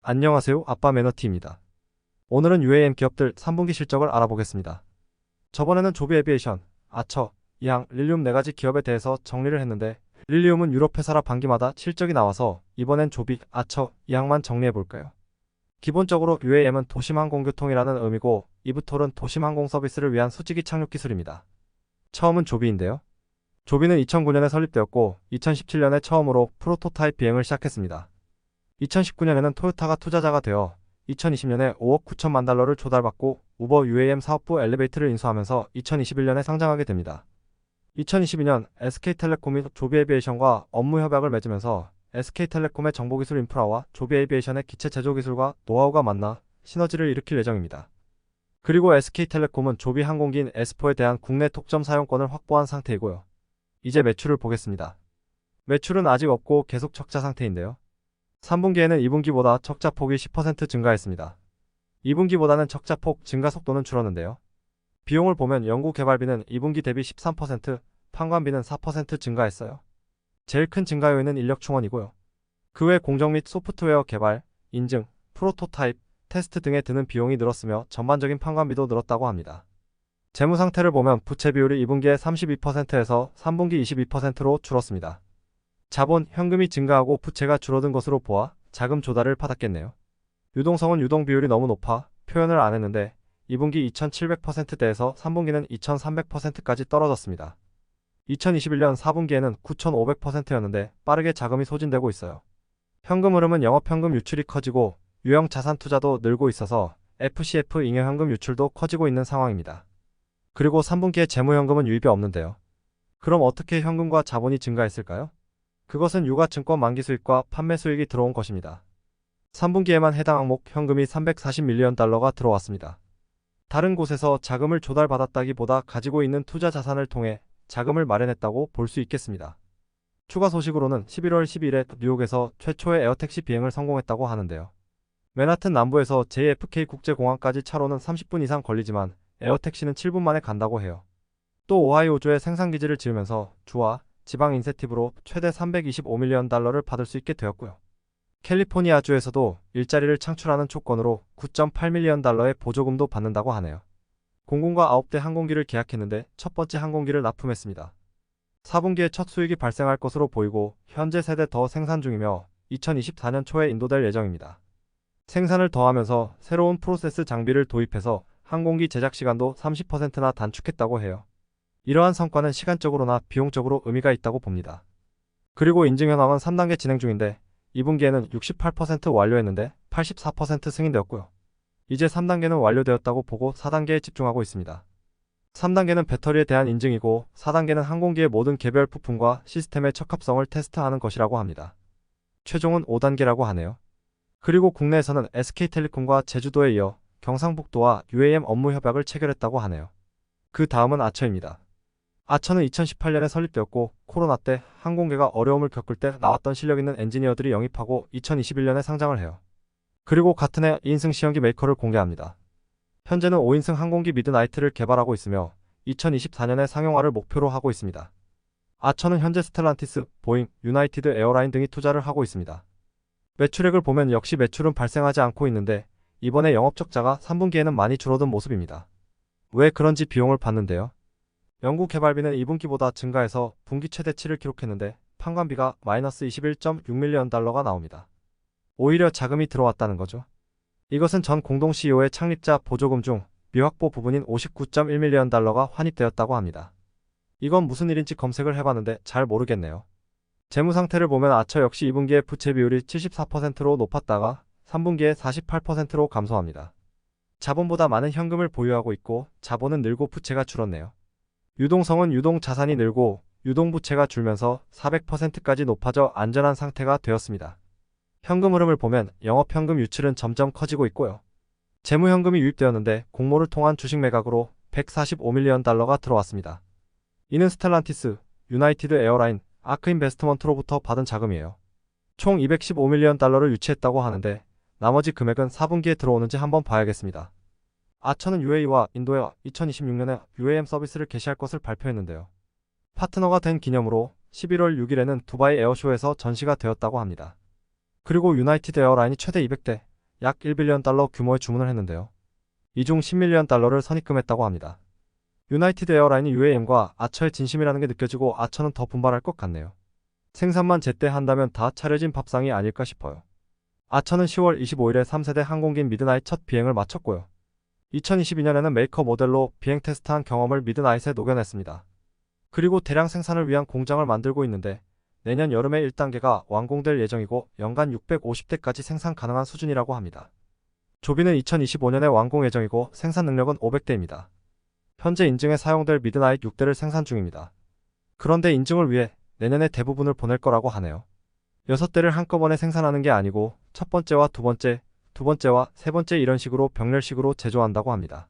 안녕하세요. 아빠 매너티입니다. 오늘은 UAM 기업들 3분기 실적을 알아보겠습니다. 저번에는 조비 에비에이션, 아처, 이항, 릴리움 4가지 기업에 대해서 정리를 했는데 릴리움은 유럽 회사라 반기마다 실적이 나와서 이번엔 조비, 아처, 이항만 정리해볼까요? 기본적으로 UAM은 도심항공교통이라는 의미고 이브톨은 도심항공 서비스를 위한 수직이 착륙 기술입니다. 처음은 조비인데요. 조비는 2009년에 설립되었고 2017년에 처음으로 프로토타입 비행을 시작했습니다. 2019년에는 토요타가 투자자가 되어 2020년에 5억 9천만 달러를 조달받고 우버 UAM 사업부 엘리베이트를 인수하면서 2021년에 상장하게 됩니다. 2022년 SK텔레콤이 조비에비에이션과 업무 협약을 맺으면서 SK텔레콤의 정보기술 인프라와 조비에비에이션의 기체 제조 기술과 노하우가 만나 시너지를 일으킬 예정입니다. 그리고 SK텔레콤은 조비항공기인 S4에 대한 국내 독점 사용권을 확보한 상태이고요. 이제 매출을 보겠습니다. 매출은 아직 없고 계속 적자 상태인데요. 3분기에는 2분기보다 적자폭이 10% 증가했습니다. 2분기보다는 적자폭 증가 속도는 줄었는데요. 비용을 보면 연구개발비는 2분기 대비 13%, 판관비는 4% 증가했어요. 제일 큰 증가 요인은 인력 충원이고요. 그 외 공정 및 소프트웨어 개발, 인증, 프로토타입, 테스트 등에 드는 비용이 늘었으며 전반적인 판관비도 늘었다고 합니다. 재무 상태를 보면 부채 비율이 2분기에 32%에서 3분기 22%로 줄었습니다. 자본, 현금이 증가하고 부채가 줄어든 것으로 보아 자금 조달을 받았겠네요. 유동성은 유동 비율이 너무 높아 표현을 안 했는데 2분기 2700%대에서 3분기는 2300%까지 떨어졌습니다. 2021년 4분기에는 9500%였는데 빠르게 자금이 소진되고 있어요. 현금 흐름은 영업현금 유출이 커지고 유형 자산 투자도 늘고 있어서 FCF 잉여현금 유출도 커지고 있는 상황입니다. 그리고 3분기에 재무현금은 유입이 없는데요. 그럼 어떻게 현금과 자본이 증가했을까요? 그것은 유가증권 만기 수익과 판매 수익이 들어온 것입니다. 3분기에만 해당 항목 현금이 340밀리언 달러가 들어왔습니다. 다른 곳에서 자금을 조달받았다기보다 가지고 있는 투자 자산을 통해 자금을 마련했다고 볼 수 있겠습니다. 추가 소식으로는 11월 10일에 뉴욕에서 최초의 에어택시 비행을 성공했다고 하는데요. 맨하튼 남부에서 JFK 국제공항까지 차로는 30분 이상 걸리지만 에어택시는 7분 만에 간다고 해요. 또 오하이오주에 생산기지를 지으면서 주와 지방 인센티브로 최대 325밀리언 달러를 받을 수 있게 되었고요. 캘리포니아주에서도 일자리를 창출하는 조건으로 9.8밀리언 달러의 보조금도 받는다고 하네요. 공군과 9대 항공기를 계약했는데 첫 번째 항공기를 납품했습니다. 4분기에 첫 수익이 발생할 것으로 보이고 현재 세대 더 생산 중이며 2024년 초에 인도될 예정입니다. 생산을 더하면서 새로운 프로세스 장비를 도입해서 항공기 제작 시간도 30%나 단축했다고 해요. 이러한 성과는 시간적으로나 비용적으로 의미가 있다고 봅니다. 그리고 인증 현황은 3단계 진행 중인데 2분기에는 68% 완료했는데 84% 승인되었고요. 이제 3단계는 완료되었다고 보고 4단계에 집중하고 있습니다. 3단계는 배터리에 대한 인증이고 4단계는 항공기의 모든 개별 부품과 시스템의 적합성을 테스트하는 것이라고 합니다. 최종은 5단계라고 하네요. 그리고 국내에서는 SK텔레콤과 제주도에 이어 경상북도와 UAM 업무 협약을 체결했다고 하네요. 그 다음은 아처입니다. 아처는 2018년에 설립되었고 코로나 때 항공계가 어려움을 겪을 때 나왔던 실력 있는 엔지니어들이 영입하고 2021년에 상장을 해요. 그리고 같은 해 2인승 시험기 메이커를 공개합니다. 현재는 5인승 항공기 미드나이트를 개발하고 있으며 2024년에 상용화를 목표로 하고 있습니다. 아처는 현재 스텔란티스, 보잉, 유나이티드 에어라인 등이 투자를 하고 있습니다. 매출액을 보면 역시 매출은 발생하지 않고 있는데 이번에 영업적자가 3분기에는 많이 줄어든 모습입니다. 왜 그런지 비용을 받는데요. 연구개발비는 2분기보다 증가해서 분기 최대치를 기록했는데 판관비가 마이너스 21.6밀리언 달러가 나옵니다. 오히려 자금이 들어왔다는 거죠. 이것은 전 공동 CEO의 창립자 보조금 중 미확보 부분인 59.1밀리언 달러가 환입되었다고 합니다. 이건 무슨 일인지 검색을 해봤는데 잘 모르겠네요. 재무 상태를 보면 아처 역시 2분기에 부채 비율이 74%로 높았다가 3분기에 48%로 감소합니다. 자본보다 많은 현금을 보유하고 있고 자본은 늘고 부채가 줄었네요. 유동성은 유동 자산이 늘고 유동 부채가 줄면서 400%까지 높아져 안전한 상태가 되었습니다. 현금 흐름을 보면 영업현금 유출은 점점 커지고 있고요. 재무현금이 유입되었는데 공모를 통한 주식 매각으로 145밀리언 달러가 들어왔습니다. 이는 스텔란티스, 유나이티드 에어라인, 아크인베스트먼트로부터 받은 자금이에요. 총 215밀리언 달러를 유치했다고 하는데 나머지 금액은 4분기에 들어오는지 한번 봐야겠습니다. 아처는 UAE와 인도에 2026년에 UAM 서비스를 개시할 것을 발표했는데요. 파트너가 된 기념으로 11월 6일에는 두바이 에어쇼에서 전시가 되었다고 합니다. 그리고 유나이티드 에어라인이 최대 200대, 약 1빌리언 달러 규모의 주문을 했는데요. 이 중 10밀리언 달러를 선입금했다고 합니다. 유나이티드 에어라인이 UAM과 아처의 진심이라는 게 느껴지고 아처는 더 분발할 것 같네요. 생산만 제때 한다면 다 차려진 밥상이 아닐까 싶어요. 아처는 10월 25일에 3세대 항공기인 미드나잇 첫 비행을 마쳤고요. 2022년에는 메이커 모델로 비행 테스트한 경험을 미드나잇에 녹여냈습니다. 그리고 대량 생산을 위한 공장을 만들고 있는데 내년 여름에 1단계가 완공될 예정이고 연간 650대까지 생산 가능한 수준이라고 합니다. 조비는 2025년에 완공 예정이고 생산 능력은 500대입니다. 현재 인증에 사용될 미드나잇 6대를 생산 중입니다. 그런데 인증을 위해 내년에 대부분을 보낼 거라고 하네요. 6대를 한꺼번에 생산하는 게 아니고 첫 번째와 두 번째, 두 번째와 세 번째 이런 식으로 병렬식으로 제조한다고 합니다.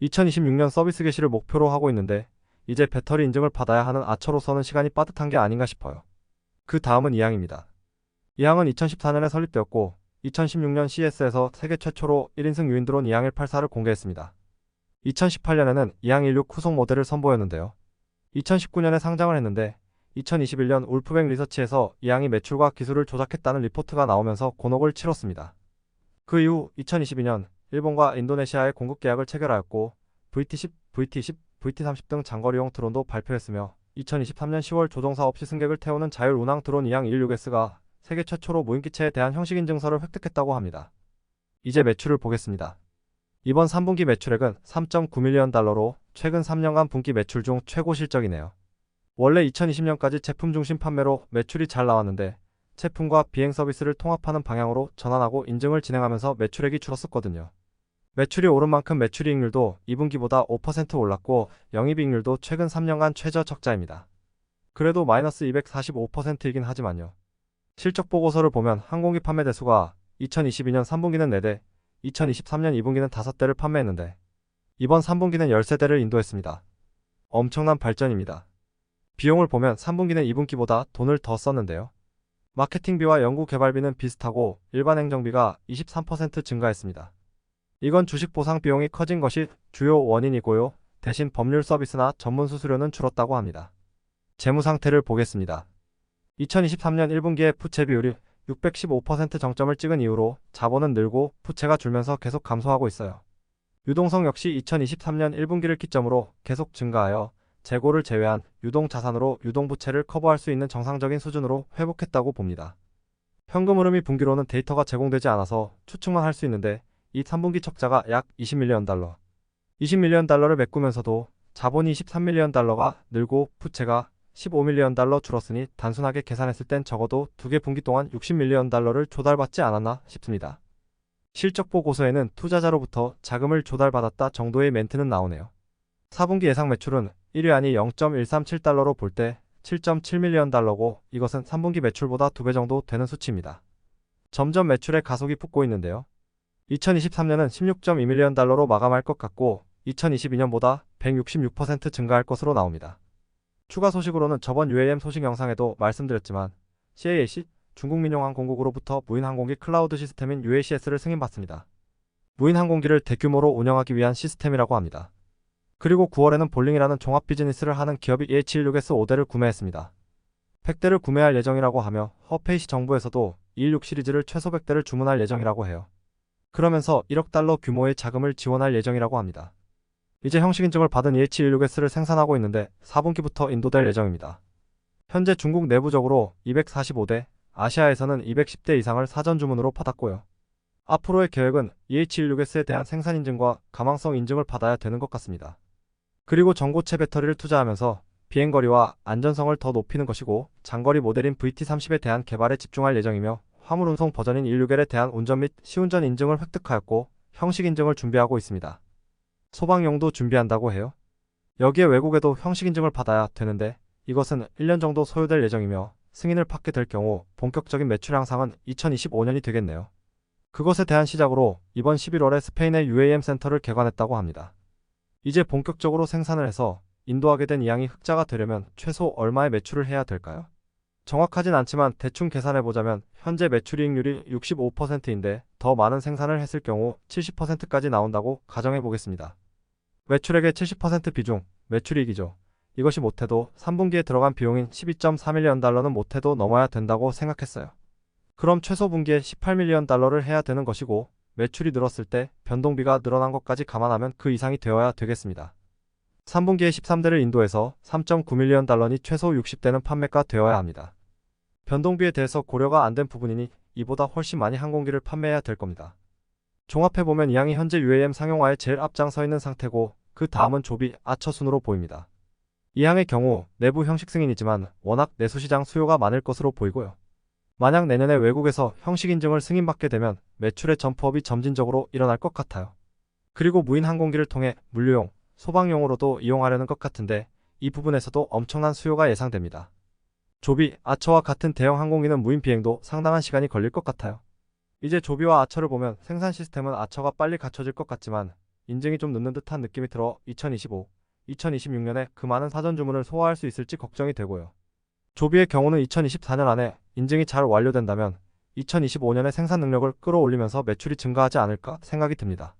2026년 서비스 개시를 목표로 하고 있는데 이제 배터리 인증을 받아야 하는 아처로서는 시간이 빠듯한 게 아닌가 싶어요. 그 다음은 이항입니다. 이항은 2014년에 설립되었고 2016년 CES에서 세계 최초로 1인승 유인 드론 이항 184를 공개했습니다. 2018년에는 이항 16 후속 모델을 선보였는데요. 2019년에 상장을 했는데 2021년 울프백 리서치에서 이항이 매출과 기술을 조작했다는 리포트가 나오면서 곤혹을 치렀습니다. 그 이후 2022년 일본과 인도네시아의 공급 계약을 체결하였고 VT-10, VT-20, VT-30 등 장거리용 드론도 발표했으며 2023년 10월 조종사 없이 승객을 태우는 자율 운항 드론 이항 16S가 세계 최초로 무인기체에 대한 형식 인증서를 획득했다고 합니다. 이제 매출을 보겠습니다. 이번 3분기 매출액은 3.9밀리언 달러로 최근 3년간 분기 매출 중 최고 실적이네요. 원래 2020년까지 제품 중심 판매로 매출이 잘 나왔는데 제품과 비행 서비스를 통합하는 방향으로 전환하고 인증을 진행하면서 매출액이 줄었었거든요. 매출이 오른 만큼 매출이익률도 2분기보다 5% 올랐고 영업이익률도 최근 3년간 최저 적자입니다. 그래도 마이너스 245%이긴 하지만요. 실적 보고서를 보면 항공기 판매 대수가 2022년 3분기는 4대, 2023년 2분기는 5대를 판매했는데 이번 3분기는 13대를 인도했습니다. 엄청난 발전입니다. 비용을 보면 3분기는 2분기보다 돈을 더 썼는데요. 마케팅비와 연구개발비는 비슷하고 일반 행정비가 23% 증가했습니다. 이건 주식 보상 비용이 커진 것이 주요 원인이고요. 대신 법률 서비스나 전문 수수료는 줄었다고 합니다. 재무 상태를 보겠습니다. 2023년 1분기에 부채 비율이 615% 정점을 찍은 이후로 자본은 늘고 부채가 줄면서 계속 감소하고 있어요. 유동성 역시 2023년 1분기를 기점으로 계속 증가하여 재고를 제외한 유동자산으로 유동부채를 커버할 수 있는 정상적인 수준으로 회복했다고 봅니다. 현금 흐름이 분기로는 데이터가 제공되지 않아서 추측만 할 수 있는데 이 3분기 적자가 약 20밀리언 달러. 20밀리언 달러를 메꾸면서도 자본이 23밀리언 달러가 늘고 부채가 15밀리언 달러 줄었으니 단순하게 계산했을 땐 적어도 2개 분기 동안 60밀리언 달러를 조달받지 않았나 싶습니다. 실적 보고서에는 투자자로부터 자금을 조달받았다 정도의 멘트는 나오네요. 4분기 예상 매출은 1위안이 0.137달러로 볼 때 7.7밀리언 달러고 이것은 3분기 매출보다 2배 정도 되는 수치입니다. 점점 매출의 가속이 붙고 있는데요. 2023년은 16.2밀리언 달러로 마감할 것 같고 2022년보다 166% 증가할 것으로 나옵니다. 추가 소식으로는 저번 UAM 소식 영상에도 말씀드렸지만 CAAC 중국민용항공국으로부터 무인항공기 클라우드 시스템인 UACS를 승인받습니다. 무인항공기를 대규모로 운영하기 위한 시스템이라고 합니다. 그리고 9월에는 볼링이라는 종합 비즈니스를 하는 기업이 EH16S 5대를 구매했습니다. 100대를 구매할 예정이라고 하며 허페이시 정부에서도 216 시리즈를 최소 100대를 주문할 예정이라고 해요. 그러면서 1억 달러 규모의 자금을 지원할 예정이라고 합니다. 이제 형식 인증을 받은 EH16S를 생산하고 있는데 4분기부터 인도될 예정입니다. 현재 중국 내부적으로 245대, 아시아에서는 210대 이상을 사전 주문으로 받았고요. 앞으로의 계획은 EH16S에 대한 생산 인증과 가망성 인증을 받아야 되는 것 같습니다. 그리고 전고체 배터리를 투자하면서 비행거리와 안전성을 더 높이는 것이고 장거리 모델인 VT-30에 대한 개발에 집중할 예정이며 화물운송 버전인 16L에 대한 운전 및 시운전 인증을 획득하였고 형식 인증을 준비하고 있습니다. 소방용도 준비한다고 해요. 여기에 외국에도 형식 인증을 받아야 되는데 이것은 1년 정도 소요될 예정이며 승인을 받게 될 경우 본격적인 매출 향상은 2025년이 되겠네요. 그것에 대한 시작으로 이번 11월에 스페인의 UAM 센터를 개관했다고 합니다. 이제 본격적으로 생산을 해서 인도하게 된 이항이 흑자가 되려면 최소 얼마의 매출을 해야 될까요? 정확하진 않지만 대충 계산해보자면 현재 매출이익률이 65%인데 더 많은 생산을 했을 경우 70%까지 나온다고 가정해보겠습니다. 매출액의 70% 비중, 매출이익이죠. 이것이 못해도 3분기에 들어간 비용인 12.4밀리언 달러는 못해도 넘어야 된다고 생각했어요. 그럼 최소 분기에 18밀리언 달러를 해야 되는 것이고 매출이 늘었을 때 변동비가 늘어난 것까지 감안하면 그 이상이 되어야 되겠습니다. 3분기에 13대를 인도해서 3.9밀리언 달러니 최소 60대는 판매가 되어야 합니다. 변동비에 대해서 고려가 안 된 부분이니 이보다 훨씬 많이 항공기를 판매해야 될 겁니다. 종합해보면 이 항이 현재 UAM 상용화에 제일 앞장서 있는 상태고 그 다음은 조비, 아처 순으로 보입니다. 이 항의 경우 내부 형식 승인이지만 워낙 내수시장 수요가 많을 것으로 보이고요. 만약 내년에 외국에서 형식 인증을 승인받게 되면 매출의 점프업이 점진적으로 일어날 것 같아요. 그리고 무인 항공기를 통해 물류용, 소방용으로도 이용하려는 것 같은데 이 부분에서도 엄청난 수요가 예상됩니다. 조비, 아처와 같은 대형 항공기는 무인 비행도 상당한 시간이 걸릴 것 같아요. 이제 조비와 아처를 보면 생산 시스템은 아처가 빨리 갖춰질 것 같지만 인증이 좀 늦는 듯한 느낌이 들어 2025, 2026년에 그 많은 사전 주문을 소화할 수 있을지 걱정이 되고요. 조비의 경우는 2024년 안에 인증이 잘 완료된다면 2025년에 생산 능력을 끌어올리면서 매출이 증가하지 않을까 생각이 듭니다.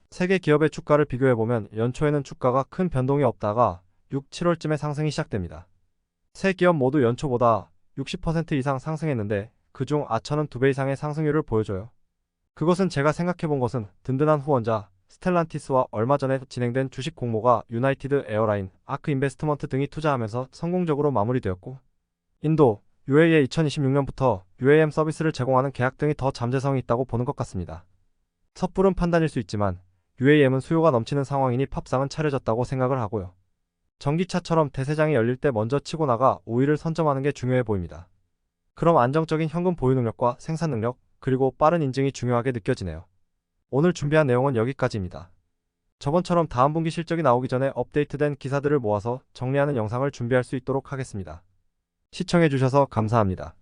세계 기업의 주가를 비교해보면 연초에는 주가가 큰 변동이 없다가 6, 7월쯤에 상승이 시작됩니다. 세 기업 모두 연초보다 60% 이상 상승했는데 그중 아처는 2배 이상의 상승률을 보여줘요. 그것은 제가 생각해본 것은 든든한 후원자 스텔란티스와 얼마 전에 진행된 주식 공모가 유나이티드 에어라인, 아크 인베스트먼트 등이 투자하면서 성공적으로 마무리되었고 인도, UAE에 2026년부터 UAM 서비스를 제공하는 계약 등이 더 잠재성이 있다고 보는 것 같습니다. 섣부른 판단일 수 있지만 UAM은 수요가 넘치는 상황이니 팝상은 차려졌다고 생각을 하고요. 전기차처럼 대세장이 열릴 때 먼저 치고 나가 우위를 선점하는 게 중요해 보입니다. 그럼 안정적인 현금 보유 능력과 생산 능력, 그리고 빠른 인증이 중요하게 느껴지네요. 오늘 준비한 내용은 여기까지입니다. 저번처럼 다음 분기 실적이 나오기 전에 업데이트된 기사들을 모아서 정리하는 영상을 준비할 수 있도록 하겠습니다. 시청해주셔서 감사합니다.